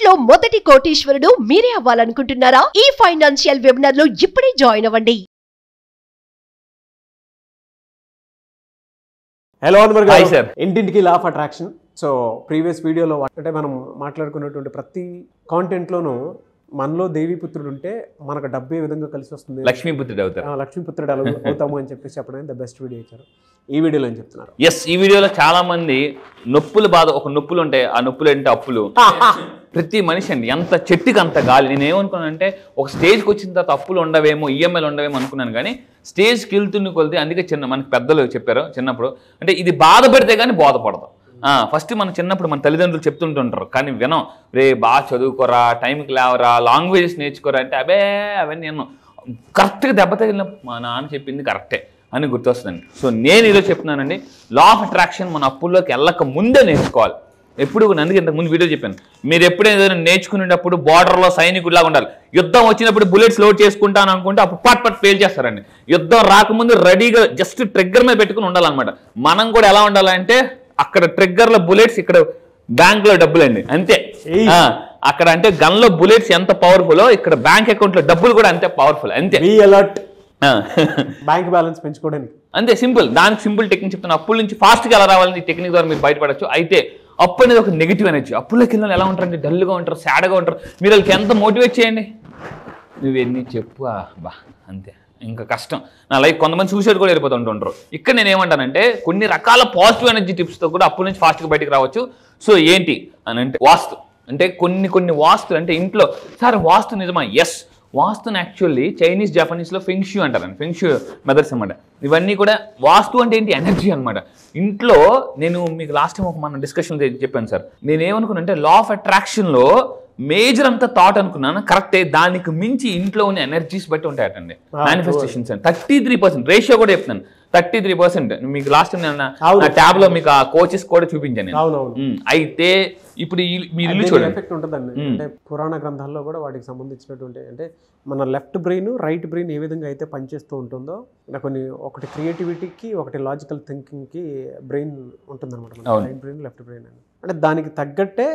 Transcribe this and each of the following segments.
State లో మొదటి కోటీశ్వరుడు మీరే అవ్వాలనుకుంటున్నారా? ఈ ఫైనాన్షియల్ వెబినార్ లో ఇప్పుడే జాయిన్ అవ్వండి. హలో అన్వర్ గారు, సార్. ఇంటింటికి law of attraction. So previous వీడియోలో అంటే మనం మాట్లాడుకున్నటువంటి ప్రతి కాంటెంట్లోనూ మనలో దేవీపుత్రుడు ఉంటే మనకు డబ్బు ఏ విధంగా కలిసి వస్తుంది, లక్ష్మీపుత్రుడు అవుతారు, లక్ష్మీపుత్రుడు అవుతాము అని చెప్పేసి చెప్పడం ద బెస్ట్ వీడియో ఇచ్చారు. ఈ వీడియోలో ఏం చెప్తున్నారు? ఈ వీడియోలో చాలా మంది నొప్పులు బాధ, ఒక నొప్పులు ఉంటాయి, ఆ నొప్పులు అంటే అప్పులు. ప్రతి మనిషి అండి, ఎంత చెట్టుకి అంత గాలి. నేను ఏమనుకున్నానంటే ఒక స్టేజ్కి వచ్చిన తర్వాత అప్పులు ఉండవేమో, ఈఎంఐలు ఉండవేమో అనుకున్నాను. కానీ స్టేజ్కి వెళ్తున్న కొలితే, అందుకే మనకి పెద్దలు చెప్పారు చిన్నప్పుడు, అంటే ఇది బాధపడితే కానీ బోధపడదు. ఫస్ట్ మన చిన్నప్పుడు మన తల్లిదండ్రులు చెప్తుంటుంటారు, కానీ వినం. రే బాగా చదువుకోరా, టైంకి లేవరా, లాంగ్వేజెస్ నేర్చుకోరా అంటే అవన్నీ నేను కరెక్ట్గా దెబ్బ తగిలిన మా నాన్న చెప్పింది కరెక్టే అని గుర్తొస్తుందండి. సో నేను ఈరోజు చెప్తున్నానండి, లా ఆఫ్ అట్రాక్షన్ మన అప్పుల్లోకి వెళ్ళక ముందే నేర్చుకోవాలి. ఎప్పుడు అందుకే ఇంతకు ముందు వీడియో చెప్పాను, మీరు ఎప్పుడైనా నేర్చుకునేటప్పుడు బార్డర్లో సైనికుడిలాగా ఉండాలి. యుద్ధం వచ్చినప్పుడు బుల్లెట్స్ లోడ్ చేసుకుంటాను అనుకుంటే అప్పుడు పట్ పేల్ చేస్తారండి. యుద్ధం రాకముందు రెడీగా జస్ట్ ట్రిగ్గర్ మీద పెట్టుకుని ఉండాలన్నమాట. మనం కూడా ఎలా ఉండాలంటే అక్కడ ట్రిగ్గర్లో బుల్లెట్స్, ఇక్కడ బ్యాంక్లో డబ్బులండి, అంతే. అక్కడ అంటే గన్లో బుల్లెట్స్ ఎంత పవర్ఫుల్, ఇక్కడ బ్యాంక్ అకౌంట్లో డబ్బులు కూడా అంతే పవర్ఫుల్, అంతే. బ్యాంక్ బ్యాలెన్స్ పెంచుకోవడానికి అంతే సింపుల్. దానికి సింపుల్ టెక్నిక్ చెప్తాను. అప్పుల నుంచి ఫాస్ట్గా ఎలా రావాలని ఈ టెక్నిక్ ద్వారా మీరు బయటపడచ్చు. అయితే అప్పు అనేది ఒక నెగిటివ్ ఎనర్జీ. అప్పులకి వెళ్ళిన ఎలా ఉంటారంటే డల్గా ఉంటారు, సాడ్గా ఉంటారు. మీరు వాళ్ళకి ఎంత మోటివేట్ చేయండి, నువ్వెన్ని చెప్పు బా అంతే, ఇంకా కష్టం నా లైఫ్. కొంతమంది సూసైడ్ కూడా వెళ్ళిపోతుంటారు. ఇక్కడ నేను ఏమంటానంటే కొన్ని రకాల పాజిటివ్ ఎనర్జీ టిప్స్తో కూడా అప్పుల నుంచి ఫాస్ట్గా బయటకు రావచ్చు. సో ఏంటి అని అంటే వాస్తు. అంటే కొన్ని వాస్తులు అంటే ఇంట్లో, సార్ వాస్తు నిజమా? ఎస్, వాస్తుని యాక్చువల్లీ చైనీస్ జపనీస్లో ఫెంగ్షూ అంటారండి. ఫెంగ్షూ మెథడ్స్ అనమాట. ఇవన్నీ కూడా వాస్తు అంటే ఏంటి, ఎనర్జీ అనమాట. ఇంట్లో నేను మీకు లాస్ట్ టైం మన డిస్కషన్ చెప్పాను సార్. నేనేమనుకున్నానంటే లా ఆఫ్ అట్రాక్షన్లో మేజర్ అంతా థాట్ అనుకున్నాను, కరెక్టే. దానికి మించి ఇంట్లో ఉన్న ఎనర్జీస్ బట్టి ఉంటాయటండి మేనిఫెస్టేషన్స్ అని. 33% రేషియో కూడా చెప్తున్నాను. 33% మీకు లాస్ట్ టైం నా ట్యాబ్ లో మీకు ఆ కోచెస్ కూడా చూపించాను. అయితే ఇప్పుడు మీరు ఇల్లు చూడండి, ఎఫెక్ట్ ఉంటుందండి. అంటే పురాణ గ్రంథాల్లో కూడా వాటికి సంబంధించినటువంటి, అంటే మన లెఫ్ట్ బ్రెయిన్ రైట్ బ్రెయిన్ ఏ విధంగా అయితే పనిచేస్తూ ఉంటుందో, ఒకటి క్రియేటివిటీకి, ఒకటి లాజికల్ థింకింగ్కి బ్రెయిన్ ఉంటుందన్నమాట. రైట్ బ్రెయిన్, లెఫ్ట్ బ్రెయిన్ అని. అంటే దానికి తగ్గట్టే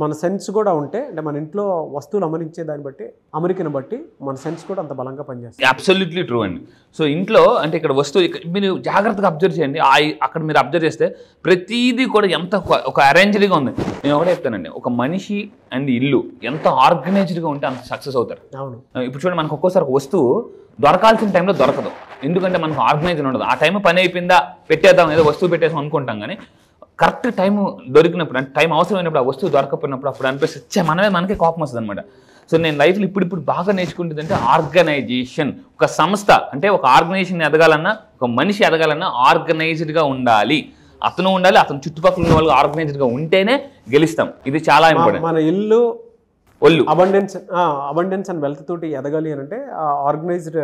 మన సెన్స్ కూడా ఉంటే, అంటే మన ఇంట్లో వస్తువులు అమరించే దాన్ని బట్టి, అమెరికను బట్టి మన సెన్స్ కూడా అంత బలంగా పనిచేస్తుంది. అబ్సల్యూట్లీ ట్రూ అండి. సో ఇంట్లో అంటే ఇక్కడ వస్తువు మీరు జాగ్రత్తగా అబ్జర్వ్ చేయండి. అక్కడ మీరు అబ్జర్వ్ చేస్తే ప్రతిదీ కూడా ఎంత ఒక అరేంజ్డ్గా ఉంది. నేను ఒకటే చెప్తానండి, ఒక మనిషి అండ్ ఇల్లు ఎంత ఆర్గనైజ్డ్గా ఉంటే అంత సక్సెస్ అవుతారు. అవును. ఇప్పుడు చూడండి, మనకు ఒక్కోసారి ఒక వస్తువు దొరకాల్సిన టైంలో దొరకదు, ఎందుకంటే మనకు ఆర్గనైజ్ ఉండదు. ఆ టైం పని అయిపోయిందా, పెట్టేద్దాం, ఏదో వస్తువు పెట్టేసాం అనుకుంటాం. కానీ కరెక్ట్ టైం దొరికినప్పుడు, అంటే టైం అవసరమైనప్పుడు ఆ వస్తువు దొరకపోయినప్పుడు అప్పుడు అనిపిస్తే మనకే కోపం వస్తుంది అనమాట. సో నేను లైఫ్లో ఇప్పుడు బాగా నేర్చుకుంటుంది అంటే ఆర్గనైజేషన్. ఒక సంస్థ అంటే ఒక ఆర్గనైజేషన్ ఎదగాలన్నా, ఒక మనిషి ఎదగాలన్నా ఆర్గనైజ్డ్గా ఉండాలి. అతను ఉండాలి, అతను చుట్టుపక్కల ఉన్న వాళ్ళు ఆర్గనైజ్డ్గా ఉంటేనే గెలుస్తాం. ఇది చాలా ఇంపార్టెంట్. మన ఇల్లు అబండెన్స్ అండ్ వెల్త్ తోటి ఎదగాలి అని అంటే ఆర్గనైజ్డ్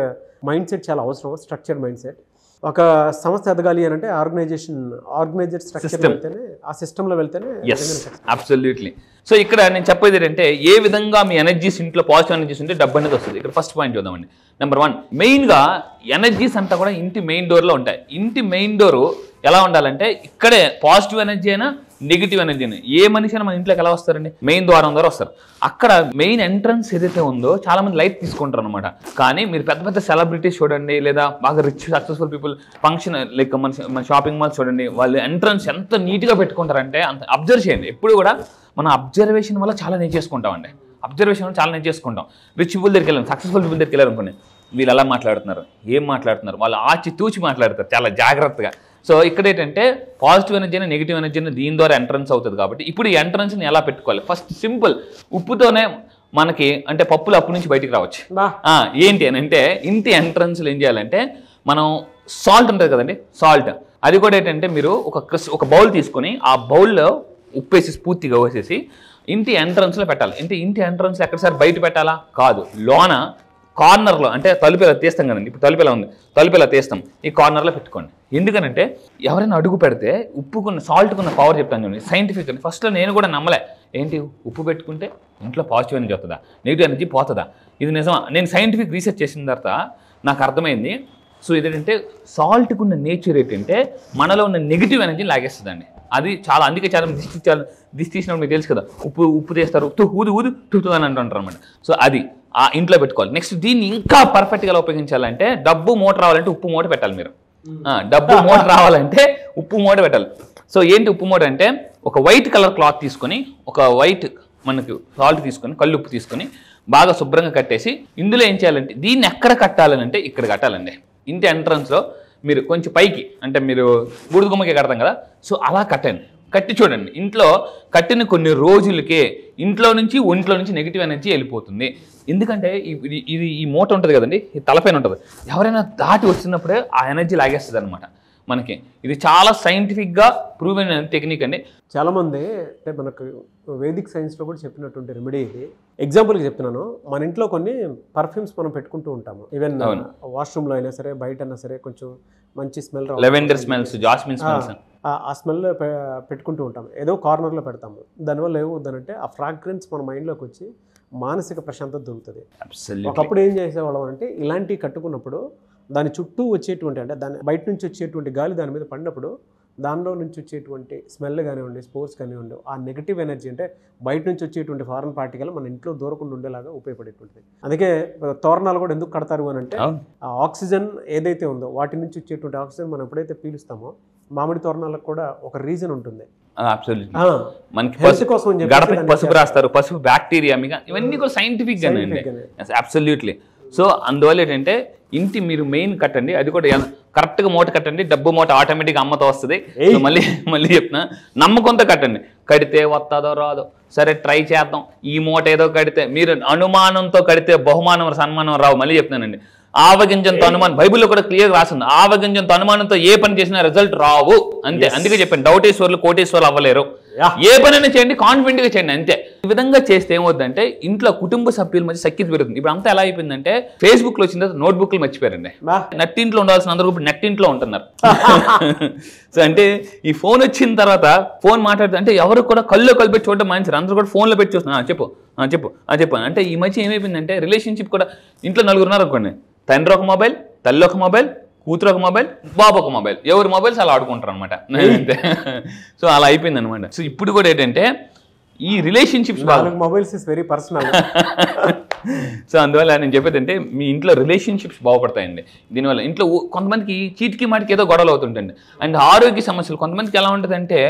మైండ్ సెట్ చాలా అవసరం. Structured mind set. ఒక సంస్థ ఎదగాలి అని అంటే ఆర్గనైజ్డ్ స్ట్రక్చర్ వెళ్తేనే, ఆ సిస్టంలో వెళ్తేనే. అబ్సల్యూట్లీ. సో ఇక్కడ నేను చెప్పేది ఏంటంటే, ఏ విధంగా మీ ఎనర్జీస్ ఇంట్లో పాజిటివ్ ఎనర్జీస్ ఉంటే డబ్బు అనేది వస్తుంది. ఇక్కడ ఫస్ట్ పాయింట్ చూద్దామండి. నెంబర్ 1, మెయిన్గా ఎనర్జీస్ అంతా కూడా ఇంటి మెయిన్ డోర్లో ఉంటాయి. ఇంటి మెయిన్ డోరు ఎలా ఉండాలంటే, ఇక్కడే పాజిటివ్ ఎనర్జీ అయినా నెగిటివ్ ఎనర్జీ అయినా, ఏ మనిషి అయినా మన ఇంట్లోకి ఎలా వస్తారండి, మెయిన్ ద్వారం ద్వారా వస్తారు. అక్కడ మెయిన్ ఎంట్రన్స్ ఏదైతే ఉందో చాలా మంది లైట్ తీసుకుంటారు అనమాట. కానీ మీరు పెద్ద సెలబ్రిటీస్ చూడండి, లేదా బాగా rich successful people function like మన షాపింగ్ మాల్స్ చూడండి, వాళ్ళు ఎంట్రన్స్ ఎంత నీట్గా పెట్టుకుంటారంటే అంత అబ్జర్వ్ చేయండి. ఎప్పుడు కూడా మన అబ్జర్వేషన్ వల్ల చాలా నేర్చేసుకుంటామండి. అబ్జర్వేషన్ వల్ల చాలా నేర్చేసుకుంటాం. రిచ్ పీపుల్ దగ్గరికి వెళ్ళాం, సక్సెస్ఫుల్ పీపుల్ దగ్గరికి వెళ్ళారు అనుకోండి, వీళ్ళు ఎలా మాట్లాడుతున్నారు, ఏం మాట్లాడుతున్నారు, వాళ్ళు ఆచి తూచి మాట్లాడతారు చాలా జాగ్రత్తగా. సో ఇక్కడ ఏంటంటే పాజిటివ్ ఎనర్జీ అయినా నెగిటివ్ ఎనర్జీ అయినా దీని ద్వారా ఎంట్రన్స్ అవుతుంది. కాబట్టి ఇప్పుడు ఈ ఎంట్రన్స్ని ఎలా పెట్టుకోవాలి? ఫస్ట్ సింపుల్, ఉప్పుతోనే మనకి అంటే పప్పులు అప్పు నుంచి బయటికి రావచ్చు. ఏంటి అని అంటే, ఇంటి ఎంట్రన్స్లో ఏం చేయాలంటే, మనం సాల్ట్ ఉంటుంది కదండి, సాల్ట్, అది కూడా ఏంటంటే మీరు ఒక బౌల్ తీసుకొని ఆ బౌల్లో ఉప్పు వేసి పూర్తిగా వేసేసి ఇంటి ఎంట్రన్స్లో పెట్టాలి. ఇంటి ఎంట్రన్స్లో ఎక్కడ సార్ బయట పెట్టాలా? కాదు, లోన కార్నర్లో, అంటే తలుపు ఇలా తీస్తాం కదండి, ఇప్పుడు తలుపు ఇలా ఉంది, తలుపు ఇలా తీస్తాం, ఈ కార్నర్లో పెట్టుకోండి. ఎందుకనంటే ఎవరైనా అడుగు పెడితే ఉప్పుకున్న సాల్ట్కున్న పవర్ చెప్తాను చూడండి, సైంటిఫిక్. ఫస్ట్లో నేను కూడా నమ్మలే, ఏంటి ఉప్పు పెట్టుకుంటే ఇంట్లో పాజిటివ్ ఎనర్జీ వస్తుందా, నెగిటివ్ ఎనర్జీ పోతుందా, ఇది నిజమా? నేను సైంటిఫిక్ రీసెర్చ్ చేసిన తర్వాత నాకు అర్థమైంది. సో ఇదేంటంటే సాల్ట్కున్న నేచర్ ఏంటంటే మనలో ఉన్న నెగిటివ్ ఎనర్జీ లాగేస్తుందండి. అది చాలా, అందుకే చాలా దిష్టి తీసినప్పుడు మీకు తెలుసు కదా, ఉప్పు తీస్తారు, ఊదు తుతు అని అంటుంటారు అనమాట. సో అది ఆ ఇంట్లో పెట్టుకోవాలి. నెక్స్ట్ దీన్ని ఇంకా పర్ఫెక్ట్గా ఉపయోగించాలంటే డబ్బు మూట రావాలంటే ఉప్పు మూట పెట్టాలి మీరు. డబ్బు మూట రావాలంటే ఉప్పు మూట పెట్టాలి. సో ఏంటి ఉప్పు మూట అంటే, ఒక వైట్ కలర్ క్లాత్ తీసుకొని, ఒక వైట్ మనకు సాల్ట్ తీసుకొని, కల్లుప్పు తీసుకొని బాగా శుభ్రంగా కట్టేసి, ఇందులో ఏం చేయాలంటే దీన్ని ఎక్కడ కట్టాలని అంటే ఇక్కడ కట్టాలండి. ఇంటి ఎంట్రన్స్లో మీరు కొంచెం పైకి, అంటే మీరు బూడిద గుమ్మకి కడతాం కదా, సో అలా కట్టండి. కట్టి చూడండి. ఇంట్లో కట్టిన కొన్ని రోజులకే ఇంట్లో నుంచి ఒంట్లో నుంచి నెగిటివ్ ఎనర్జీ వెళ్ళిపోతుంది. ఎందుకంటే ఇది ఈ మూట ఉంటుంది కదండి, ఈ తలపైన ఉంటుంది, ఎవరైనా దాటి వచ్చినప్పుడే ఆ ఎనర్జీ లాగేస్తుంది అనమాట మనకి. ఇది చాలా సైంటిఫిక్గా ప్రూవ్ అయిన టెక్నిక్ అండి. చాలామంది అంటే మనకు వేదిక్ సైన్స్లో కూడా చెప్పినటువంటి రెమెడీ ఇది. ఎగ్జాంపుల్కి చెప్తున్నాను, మన ఇంట్లో కొన్ని పర్ఫ్యూమ్స్ మనం పెట్టుకుంటూ ఉంటాము. ఈవెన్ వాష్రూమ్లో అయినా సరే, బయట అయినా సరే, కొంచెం మంచి smell, lavender smells, jasmine smells, ఆ స్మెల్ పెట్టుకుంటూ ఉంటాము. ఏదో కార్నర్లో పెడతాము. దానివల్ల ఏమవుతుందంటే ఆ ఫ్రాగ్రెన్స్ మన మైండ్లోకి వచ్చి మానసిక ప్రశాంతత దొరుకుతుంది. ఒకప్పుడు ఏం చేసేవాళ్ళం అంటే, ఇలాంటివి కట్టుకున్నప్పుడు దాని చుట్టూ వచ్చేటువంటి, అంటే దాని బయట నుంచి వచ్చేటువంటి గాలి దాని మీద పడినప్పుడు దానిలో నుంచి వచ్చేటువంటి స్మెల్ కానివ్వండి, స్పోర్స్ కానివ్వండి, ఆ నెగిటివ్ ఎనర్జీ అంటే బయట నుంచి వచ్చేటువంటి ఫారెన్ పార్టికల్ మన ఇంట్లో దూరకుండా ఉండేలాగా ఉపయోగపడేటువంటిది. అందుకే తోరణాలు కూడా ఎందుకు కడతారు అని అంటే, ఆ ఆక్సిజన్ ఏదైతే ఉందో వాటి నుంచి వచ్చేటువంటి ఆక్సిజన్ మనం ఎప్పుడైతే పీలుస్తామో, మామిడి తోరణాలకు కూడా ఒక రీజన్ ఉంటుంది. మనకి గడపకి పసుపు రాస్తారు, పసుపు బ్యాక్టీరియా, ఇవన్నీ కూడా సైంటిఫిక్ గానే అబ్సల్యూట్లీ. సో అందువల్ల ఏంటంటే ఇంటి మీరు మెయిన్ కట్టండి, అది కూడా కరెక్ట్గా మూట కట్టండి. డబ్బు మూట ఆటోమేటిక్గా అమ్మతో వస్తుంది. మళ్ళీ చెప్తున్నా, నమ్మకంతో కట్టండి. కడితే వస్తుందో రాదో సరే ట్రై చేద్దాం, ఈ మూట ఏదో కడితే, మీరు అనుమానంతో కడితే బహుమానం సన్మానం రావు. మళ్ళీ చెప్తున్నానండి, ఆవగింజంతో అనుమానం, బైబిల్లో కూడా క్లియర్గా రాస్తుంది, ఆవగింజంతో అనుమానంతో ఏ పని చేసినా రిజల్ట్ రావు అంతే. అందుకే చెప్పాను, డౌటేశ్వర్లు కోటేశ్వర్లు అవ్వలేరు. ఏ పనైనా చేయండి, కాన్ఫిడెంట్ గా చేయండి అంతే. ఈ విధంగా చేస్తే ఏమవుతుందంటే ఇంట్లో కుటుంబ సభ్యుల మధ్య సఖ్యత పెరుగుతుంది. ఇప్పుడు అంతా ఎలా అయిపోయిందంటే, ఫేస్బుక్ లో వచ్చిన తర్వాత నోట్ బుక్లు మర్చిపోయారండి. నట్టింట్లో ఉండాల్సిన అందరూ ఇప్పుడు నెట్టింట్లో ఉంటున్నారు. సో అంటే ఈ ఫోన్ వచ్చిన తర్వాత ఫోన్ మాట్లాడుతూ అంటే ఎవరు కూడా కళ్ళు పెట్టి చూడడం మంచిది, అందరూ కూడా ఫోన్లో పెట్టి చూస్తున్నారు. చెప్పు అంటే ఈ మధ్య ఏమైపోయిందంటే, రిలేషన్షిప్ కూడా ఇంట్లో నలుగురు ఉన్నారు అనుకోండి, తండ్రి ఒక మొబైల్, తల్లి ఒక మొబైల్, కూతురు ఒక మొబైల్, బాబు ఒక మొబైల్, ఎవరి మొబైల్స్ అలా ఆడుకుంటారు అనమాట. సో అలా అయిపోయింది అనమాట. సో ఇప్పుడు కూడా ఏంటంటే ఈ relationships mobiles is very personal. So అందువల్ల నేను చెప్పేది అంటే, మీ ఇంట్లో రిలేషన్షిప్స్ బాగుపడతాయండి దీనివల్ల. ఇంట్లో కొంతమందికి చీటికి మాటికి ఏదో గొడవలు అవుతుంటండి. అండ్ ఆరోగ్య సమస్యలు కొంతమందికి ఎలా ఉంటుందంటే,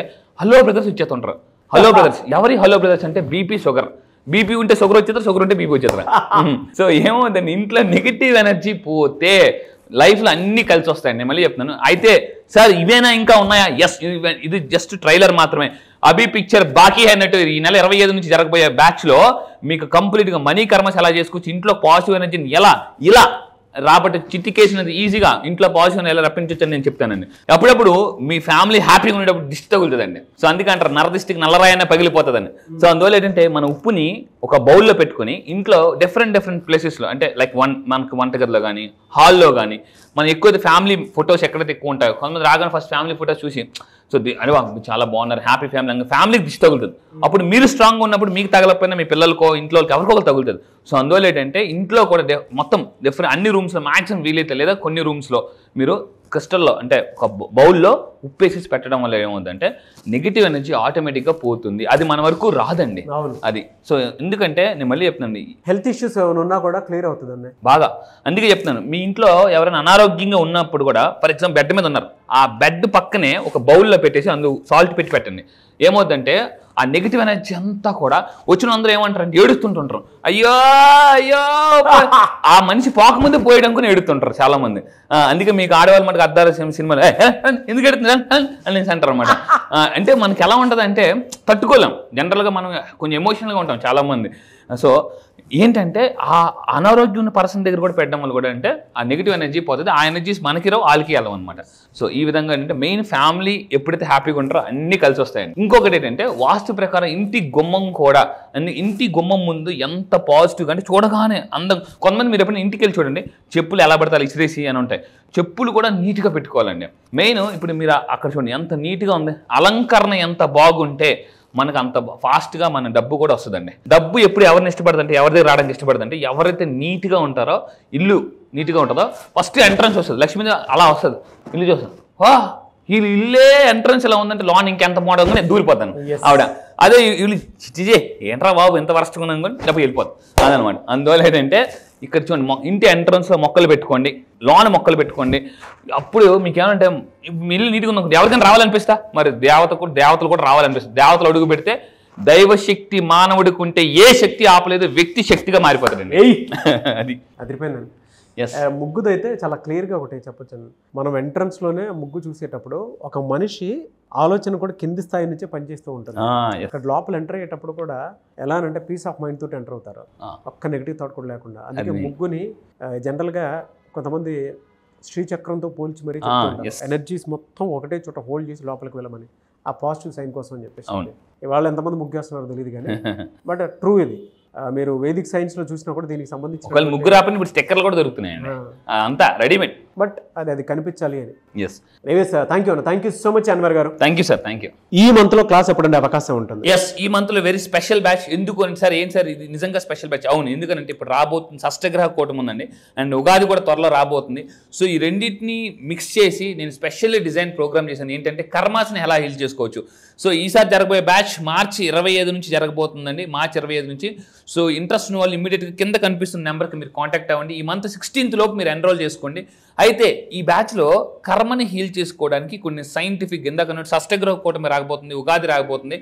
హలో బ్రదర్స్ వచ్చేస్తుంటారు. హలో బ్రదర్స్ ఎవరి హలో బ్రదర్స్ అంటే బీపీ, షుగర్. బీపీ ఉంటే షుగర్ వచ్చేస్తారు, షుగర్ ఉంటే బీపీ వచ్చేస్తారు. సో ఏమవుతుంది, ఇంట్లో నెగిటివ్ ఎనర్జీ పోతే లైఫ్లో అన్నీ కలిసి వస్తాయండి. నేను మళ్ళీ చెప్తున్నాను. అయితే సార్ ఇవేనా ఇంకా ఉన్నాయా? ఎస్, ఇది జస్ట్ ట్రైలర్ మాత్రమే. అభి పిక్చర్ బాకీ అన్నట్టు ఈ నెల 25 నుంచి జరగబోయే బ్యాచ్లో మీకు కంప్లీట్గా మనీ కర్మస్ ఎలా చేసుకోవచ్చు, ఇంట్లో పాజిటివ్ ఎనర్జీని ఇలా రాబట్టి చిట్టికేసినది ఈజీగా ఇంట్లో పాజిటివ్ ఎలా రప్పించవచ్చు అని నేను చెప్తానండి. అప్పుడప్పుడు మీ ఫ్యామిలీ హ్యాపీగా ఉండేటప్పుడు దిష్టి తగులుతుందండి. సో అందుకే అంటారు, నరదిష్టికి నల్లరాయనే పగిలిపోతుందండి. సో అందువల్ల ఏంటంటే, మన ఉప్పుని ఒక బౌల్లో పెట్టుకుని ఇంట్లో డిఫరెంట్ ప్లేసెస్లో, అంటే లైక్ మనకు వంటగదిలో కానీ, హాల్లో కానీ, మనం ఎక్కువ ఫ్యామిలీ ఫొటోస్ ఎక్కడైతే ఎక్కువ ఉంటాయో, కొంతమంది రాగానే ఫస్ట్ ఫ్యామిలీ ఫొటోస్ చూసి సో అరే చాలా బాగున్నారు, హ్యాపీ ఫ్యామిలీకి దిష్టి తగులుతుంది. అప్పుడు మీరు స్ట్రాంగ్గా ఉన్నప్పుడు మీకు తగలకపోయినా మీ పిల్లలకో ఇంట్లో ఎవరికొకరు తగులుతుంది. సో అందువల్ల ఏంటంటే ఇంట్లో కూడా మొత్తం డిఫరెంట్ అన్ని రూమ్స్లో మ్యాక్సిమం వీలైతే లేదా కొన్ని రూమ్స్లో మీరు క్రిస్టల్లో, అంటే ఒక బౌల్లో ఉప్పేసి పెట్టడం వల్ల ఏమవుతుందంటే నెగిటివ్ ఎనర్జీ ఆటోమేటిక్గా పోతుంది. అది మన వరకు రాదండి అది. సో ఎందుకంటే నేను మళ్ళీ చెప్తున్నాను, హెల్త్ ఇష్యూస్ ఏమైనా ఉన్నా కూడా క్లియర్ అవుతుందండి బాగా. అందుకే చెప్తున్నాను, మీ ఇంట్లో ఎవరైనా అనారోగ్యంగా ఉన్నప్పుడు కూడా, ఫర్ ఎగ్జాంపుల్ బెడ్ మీద ఉన్నారు, ఆ బెడ్ పక్కనే ఒక బౌల్లో పెట్టేసి అందులో సాల్ట్ పెట్టి పెట్టండి. ఏమవుతుందంటే ఆ నెగిటివ్ ఎనర్జీ అంతా కూడా వచ్చిన అందరూ ఏమంటారంటే ఏడుస్తుంటుంటారు, అయ్యో ఆ మనిషి పోకముందు పోయడానికి ఏడుతుంటారు చాలా మంది. అందుకే మీకు ఆడవాళ్ళు మనకు అద్దాల సినిమాలు ఎందుకు ఎడుతున్నారు అనేసి అంటారు అనమాట. అంటే మనకి ఎలా ఉంటుంది అంటే తట్టుకోలేం, జనరల్గా మనం కొంచెం ఎమోషనల్గా ఉంటాం చాలా మంది. సో ఏంటంటే ఆ అనారోగ్యం ఉన్న పర్సన్ దగ్గర కూడా పెట్టడం వల్ల కూడా అంటే ఆ నెగిటివ్ ఎనర్జీ పోతుంది, ఆ ఎనర్జీస్ మనకి రావు, వాళ్ళకి వెళ్ళవు అనమాట. సో ఈ విధంగా ఏంటంటే మెయిన్ ఫ్యామిలీ ఎప్పుడైతే హ్యాపీగా ఉంటారో అన్నీ కలిసి వస్తాయండి. ఇంకొకటి ఏంటంటే వాస్తు ప్రకారం ఇంటి గుమ్మం కూడా, ఇంటి గుమ్మం ముందు ఎంత పాజిటివ్గా అంటే చూడగానే అందం. కొంతమంది మీరు ఎప్పుడైనా ఇంటికి వెళ్ళి చూడండి, చెప్పులు ఎలా పడతారు ఇసిరేసి అని ఉంటాయి, చెప్పులు కూడా నీట్గా పెట్టుకోవాలండి. మెయిన్ ఇప్పుడు మీరు అక్కడ చూడండి ఎంత నీట్గా ఉంది, అలంకరణ ఎంత బాగుంటే మనకు అంత ఫాస్ట్గా మన డబ్బు కూడా వస్తుందండి. డబ్బు ఎప్పుడు ఎవరిని ఇష్టపడదంటే, ఎవరి దగ్గర రావడానికి ఇష్టపడదంటే ఎవరైతే నీట్గా ఉంటారో, ఇల్లు నీట్గా ఉంటుందో ఫస్ట్ ఎంట్రన్స్ వస్తుంది, లక్ష్మీ అలా వస్తుంది, ఇల్లు చూస్తుంది, వా వీళ్ళు ఇల్లే ఎంట్రన్స్ ఎలా ఉందంటే లోన్ ఇంకెంత మోడల్ ఉందో నేను దూరిపోతాను ఆవిడ. అదే వీళ్ళు చిజే ఏంట్రా బాబు ఎంత వరస్ట్గా ఉన్నాను కానీ డబ్బు వెళ్ళిపోతాను అదనమాట. అందువల్ల ఏంటంటే ఇక్కడ చూడండి ఇంటి ఎంట్రన్స్లో మొక్కలు పెట్టుకోండి, లోన్ మొక్కలు పెట్టుకోండి. అప్పుడు మీకు ఏమంటే ఇల్లు నీట్గా ఉన్న ఎవరికైనా రావాలనిపిస్తా, మరి దేవతలు కూడా రావాలనిపిస్తుంది. దేవతలు అడుగు పెడితే దైవశక్తి మానవుడికి ఉంటే ఏ శక్తి ఆపలేదు, వ్యక్తి శక్తిగా మారిపోతాడండి. అది అదిరిపోయిందండి. ముగ్గుదైతే చాలా క్లియర్గా ఒకటి చెప్పొచ్చు. మనం ఎంట్రన్స్లోనే ముగ్గు చూసేటప్పుడు ఒక మనిషి ఆలోచన కూడా కింది స్థాయి నుంచే పనిచేస్తూ ఉంటుంది. అక్కడ లోపల ఎంటర్ అయ్యేటప్పుడు కూడా ఎలా అంటే పీస్ ఆఫ్ మైండ్ తోటి ఎంటర్ అవుతారు, ఒక్క నెగిటివ్ థాట్ కూడా లేకుండా. అందుకే ముగ్గుని జనరల్గా కొంతమంది శ్రీచక్రంతో పోల్చి మరీ చెప్తుంటారు, ఎనర్జీస్ మొత్తం ఒకటే చోట హోల్డ్ చేసి లోపలికి వెళ్ళమని, ఆ పాజిటివ్ సైన్ కోసం అని చెప్పేసి. ఇవాళ ఎంతమంది ముగ్గేస్తున్నారో తెలియదు కానీ బట్ ట్రూ ఇది. మీరు వేదిక్ సైన్స్ లో చూసినా కూడా దీనికి సంబంధించి ముగ్గురు ఆపని ఇప్పుడు స్టిక్కర్లు కూడా దొరుకుతున్నాయండి, అంతా రెడీమేడ్. బట్ అది కనిపించాలి అని. Yes sir, thank you so much Anwar గారు. Thank you sir, thank you. ఈ మంత్ లో క్లాస్ ఎప్పుడంటే అవకాశం ఉంటుంది? ఎస్, ఈ మంత్ లో వెరీ స్పెషల్ బ్యాచ్. ఎందుకు అని సార్, ఏం సార్ ఇది నిజంగా స్పెషల్ బ్యాచ్? అవును, ఎందుకంటే ఇప్పుడు రాబోతుంది షష్టగ్రహ కూటమి ఉందండి, అండ్ ఉగాది కూడా త్వరలో రాబోతుంది. సో ఈ రెండింటిని మిక్స్ చేసి నేను స్పెషల్లీ డిజైన్ ప్రోగ్రామ్ చేశాను. ఏంటంటే కర్మాస్ని ఎలా హీల్ చేసుకోవచ్చు. సో ఈసారి జరగబోయే బ్యాచ్ మార్చి 25 నుంచి జరగబోతుందండి, మార్చి 25 నుంచి. సో ఇంట్రెస్ట్ ఉన్న వాళ్ళు ఇమీడియట్గా కింద కనిపిస్తున్న నెంబర్కి మీరు కాంటాక్ట్ అవ్వండి. ఈ మంత్ 16th లోపు మీరు ఎన్రోల్ చేసుకోండి. అయితే ఈ బ్యాచ్లో కర్మని హీల్ చేసుకోవడానికి కొన్ని సైంటిఫిక్ ఇందాక షష్టగ్రహ కూటమి రాకపోతుంది, ఉగాది రాకపోతుంది.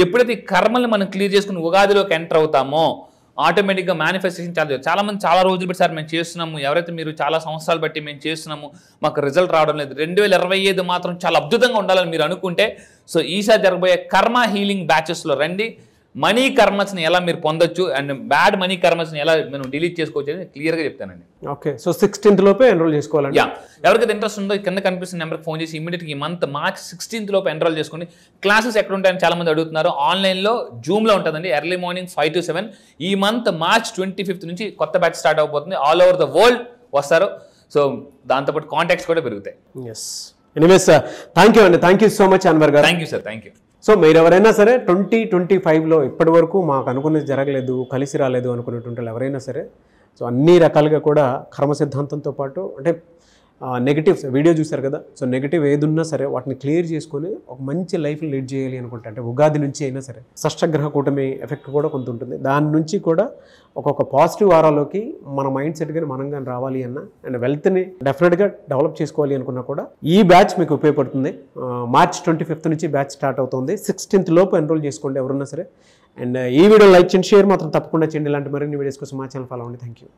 ఎప్పుడైతే ఈ కర్మల్ని మనం క్లియర్ చేసుకుని ఉగాదిలోకి ఎంటర్ అవుతామో ఆటోమేటిక్గా మేనిఫెస్టేషన్ చాలా మంది చాలా రోజులు బట్టి సార్ మేము చేస్తున్నాము, ఎవరైతే మీరు చాలా సంవత్సరాలు బట్టి మేము చేస్తున్నాము మాకు రిజల్ట్ రావడం లేదు, 2025 మాత్రం చాలా అద్భుతంగా ఉండాలని మీరు అనుకుంటే సో ఈసారి జరగబోయే కర్మ హీలింగ్ బ్యాచెస్లో రండి. మనీ కర్మస్ని ఎలా మీరు పొందొచ్చు అండ్ బ్యాడ్ మనీ కర్మస్ని ఎలా మనం డిలీట్ చేసుకోవచ్చు అని క్లియర్గా చెప్తానండి. ఓకే, సో 16th లోపే ఎన్రోల్ చేసుకోవాలండి. ఎవరికైతే ఇంట్రెస్ట్ ఉందో కింద కనిపిస్తున్న నెంబర్కి ఫోన్ చేసి ఇమీడియట్గా ఈ మంత్ మార్చ్ 16th లోపు ఎన్రోల్ చేసుకోండి. క్లాసెస్ ఎక్కడ ఉంటాయని చాలా మంది అడుగుతున్నారు. ఆన్లైన్లో జూమ్లో ఉంటుందండి, ఎర్లీ మార్నింగ్ 5 to 7. ఈ మంత్ మార్చ్ 25th నుంచి కొత్త బ్యాచ్ స్టార్ట్ అవబోతుంది. ఆల్ ఓవర్ ద వరల్డ్ వస్తారు. సో దాంతోపాటు కాంటాక్ట్స్ కూడా పెరుగుతాయి. ఎస్, ఎనీవేస్ థ్యాంక్ యూ అండి, thank you so much Anwar గారు. Thank you sir, thank you. So మీరు ఎవరైనా సరే 2025లో ఇప్పటి వరకు మాకు అనుకున్నది జరగలేదు, కలిసి రాలేదు అనుకునేటువంటి ఎవరైనా సరే సో అన్ని రకాలుగా కూడా కర్మ సిద్ధాంతంతో పాటు అంటే నెగిటివ్స్ వీడియో చూశారు కదా, సో నెగిటివ్ ఏది ఉన్నా సరే వాటిని క్లియర్ చేసుకొని ఒక మంచి లైఫ్ని లీడ్ చేయాలి అనుకుంటే అంటే ఉగాది నుంచి అయినా సరే షష్టగ్రహ కూటమి ఎఫెక్ట్ కూడా కొంత ఉంటుంది. దాని నుంచి కూడా ఒక్కొక్క పాజిటివ్ వారాలోకి మన మైండ్ సెట్ కానీ మనం కానీ రావాలి అన్న అండ్ వెల్త్ని డెఫినెట్గా డెవలప్ చేసుకోవాలి అనుకున్నా కూడా ఈ బ్యాచ్ మీకు ఉపయోగపడుతుంది. మార్చ్ 25th నుంచి బ్యాచ్ స్టార్ట్ అవుతుంది. 16th లోపు ఎన్రోల్ చేసుకోండి ఎవరున్నా సరే. అండ్ ఈ వీడియో లైక్ చేయండి, షేర్ మాత్రం తప్పకుండా చేయండి. ఇలాంటి మరిన్ని వీడియోస్ కోసం మా ఛానల్ ఫాలో అవ్వండి. Thank you.